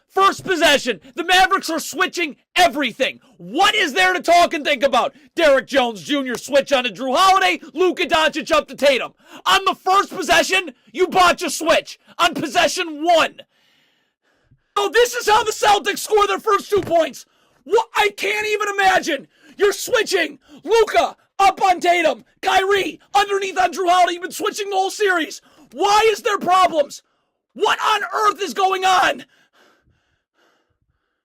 First possession, the Mavericks are switching everything. What is there to talk and think about? Derrick Jones Jr. switch onto Drew Holiday, Luka Doncic up to Tatum. On the first possession, you botch a switch. On possession 1. So this is how the Celtics score their first 2 points. What? I can't even imagine. You're switching. Luka up on Tatum. Kyrie underneath on Drew Holiday. You've been switching the whole series. Why is there problems? What on earth is going on?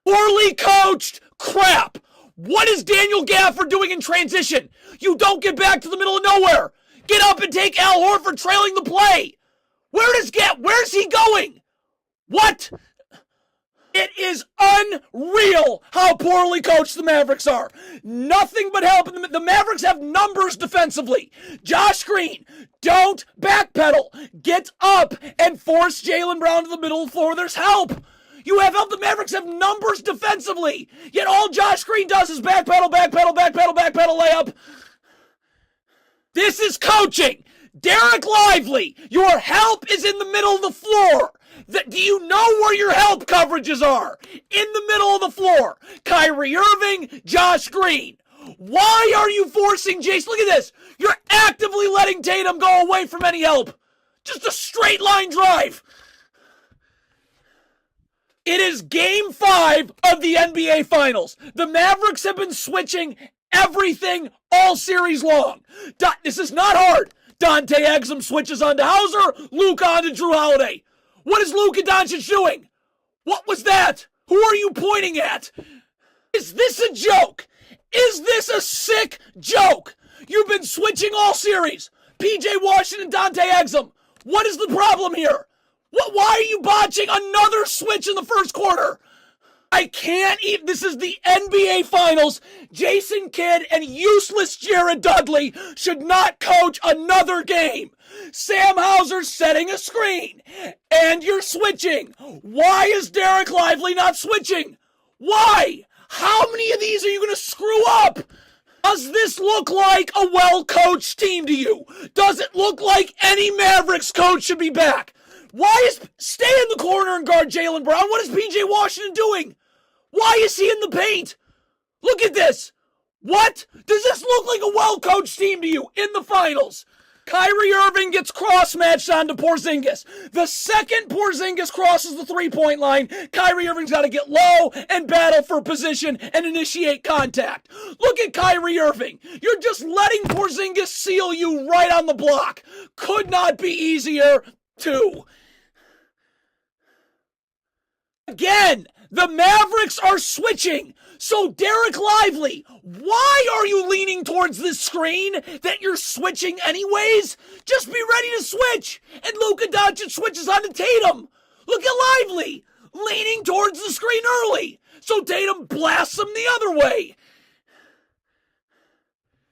Poorly coached crap. What is Daniel Gafford doing in transition? You don't get back to the middle of nowhere. Get up and take Al Horford trailing the play. Where's he going? What? It is unreal how poorly coached the Mavericks are. Nothing but help. The Mavericks have numbers defensively. Josh Green, don't backpedal. Get up and force Jaylen Brown to the middle of the floor. There's help. You have help. The Mavericks have numbers defensively. Yet all Josh Green does is backpedal, layup. This is coaching. Derek Lively, your help is in the middle of the floor. Do you know where your help coverages are? In the middle of the floor. Kyrie Irving, Josh Green. Why are you forcing Jason? Look at this. You're actively letting Tatum go away from any help. Just a straight line drive. It is Game 5 of the NBA Finals. The Mavericks have been switching everything all series long. This is not hard. Dante Exum switches onto Hauser, Luka onto Drew Holiday. What is Luka Doncic doing? What was that? Who are you pointing at? Is this a joke? Is this a sick joke? You've been switching all series. PJ Washington, Dante Exum. What is the problem here? Why are you botching another switch in the first quarter? I can't even. This is the NBA Finals. Jason Kidd and useless Jared Dudley should not coach another game. Sam Hauser's setting a screen, and you're switching. Why is Derek Lively not switching? Why? How many of these are you going to screw up? Does this look like a well-coached team to you? Does it look like any Mavericks coach should be back? Stay in the corner and guard Jaylen Brown? What is PJ Washington doing? Why is he in the paint? Look at this. What? Does this look like a well-coached team to you in the finals? Kyrie Irving gets cross-matched onto Porzingis. The second Porzingis crosses the three-point line, Kyrie Irving's got to get low and battle for position and initiate contact. Look at Kyrie Irving. You're just letting Porzingis seal you right on the block. Could not be easier, too. Again, the Mavericks are switching. So Derek Lively, why are you leaning towards this screen that you're switching anyways? Just be ready to switch. And Luka Doncic switches onto Tatum. Look at Lively, leaning towards the screen early. So Tatum blasts him the other way.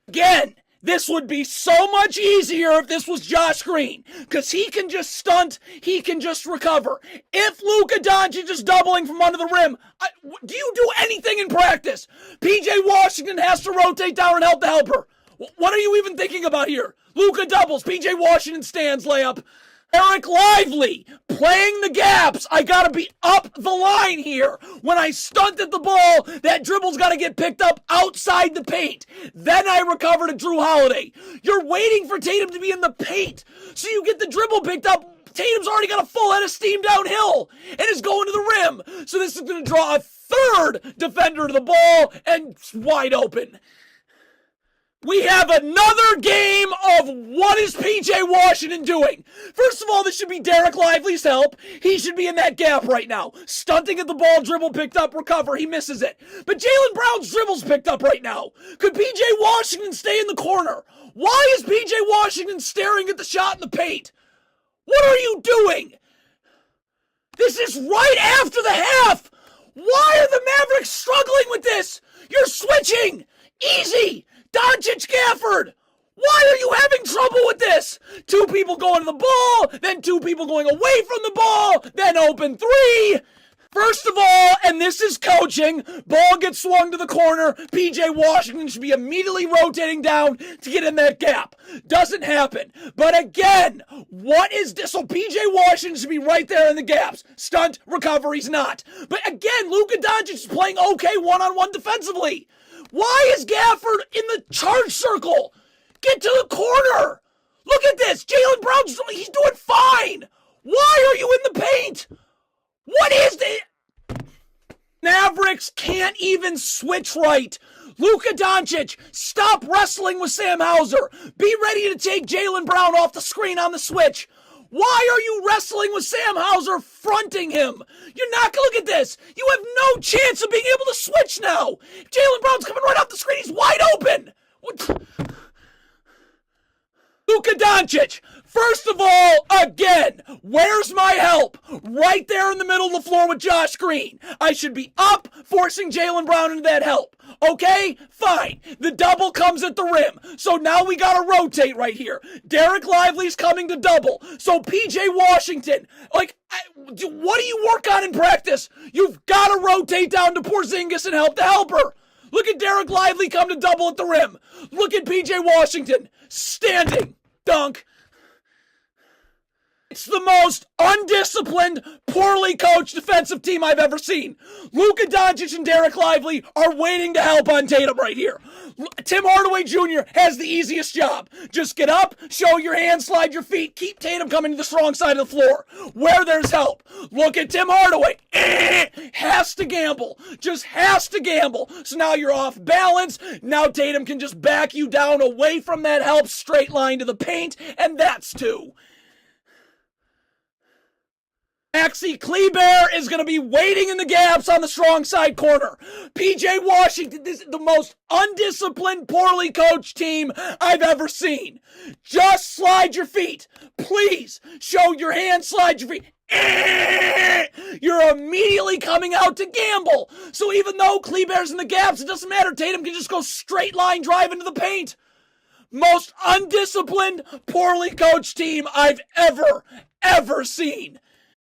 Again, this would be so much easier if this was Josh Green, because he can just stunt, he can just recover. If Luka Doncic is doubling from under the rim, do you do anything in practice? PJ Washington has to rotate down and help the helper. What are you even thinking about here? Luka doubles, PJ Washington stands, layup. Eric Lively playing the gaps. I gotta be up the line here. When I stunted the ball, that dribble's gotta get picked up outside the paint. Then I recover to Drew Holiday. You're waiting for Tatum to be in the paint, so you get the dribble picked up. Tatum's already got a full head of steam downhill and is going to the rim. So this is gonna draw a third defender to the ball and it's wide open. We have another game of what is PJ Washington doing? First of all, this should be Derek Lively's help. He should be in that gap right now. Stunting at the ball, dribble picked up, recover. He misses it. But Jaylen Brown's dribble's picked up right now. Could PJ Washington stay in the corner? Why is PJ Washington staring at the shot in the paint? What are you doing? This is right after the half. Why are the Mavericks struggling with this? You're switching. Easy. Doncic Gafford! Why are you having trouble with this? Two people going to the ball, then two people going away from the ball, then open three. First of all, and this is coaching, ball gets swung to the corner, PJ Washington should be immediately rotating down to get in that gap. Doesn't happen. But again, what is this? So PJ Washington should be right there in the gaps. Stunt, recovery's not. But again, Luka Doncic is playing okay one-on-one defensively. Why is Gafford in the charge circle? Get to the corner. Look at this. Jaylen Brown's he's doing fine. Why are you in the paint? What is it? Mavericks can't even switch right. Luka Doncic, stop wrestling with Sam Hauser. Be ready to take Jaylen Brown off the screen on the switch. Why are you wrestling with Sam Hauser fronting him? You're not going to look at this. You have no chance of being able to switch now. Jaylen Brown's coming right off the screen. He's wide open. Luka Doncic, first of all, again, where's my help? Right there in the middle of the floor with Josh Green. I should be up, forcing Jaylen Brown into that help. Okay, fine. The double comes at the rim. So now we gotta rotate right here. Derek Lively's coming to double. So PJ Washington, what do you work on in practice? You've gotta rotate down to Porzingis and help the helper. Look at Derek Lively come to double at the rim. Look at PJ Washington standing. Dunk. It's the most undisciplined, poorly coached defensive team I've ever seen. Luka Doncic and Derek Lively are waiting to help on Tatum right here. Tim Hardaway Jr. has the easiest job. Just get up, show your hands, slide your feet, keep Tatum coming to the strong side of the floor. Where there's help. Look at Tim Hardaway. Has to gamble. Just has to gamble. So now you're off balance. Now Tatum can just back you down away from that help, straight line to the paint, and that's two. Maxi Kleber is going to be waiting in the gaps on the strong side corner. PJ Washington, this is the most undisciplined, poorly coached team I've ever seen. Just slide your feet. Please, show your hands, slide your feet. You're immediately coming out to gamble. So even though Kleber's in the gaps, it doesn't matter. Tatum can just go straight line drive into the paint. Most undisciplined, poorly coached team I've ever seen.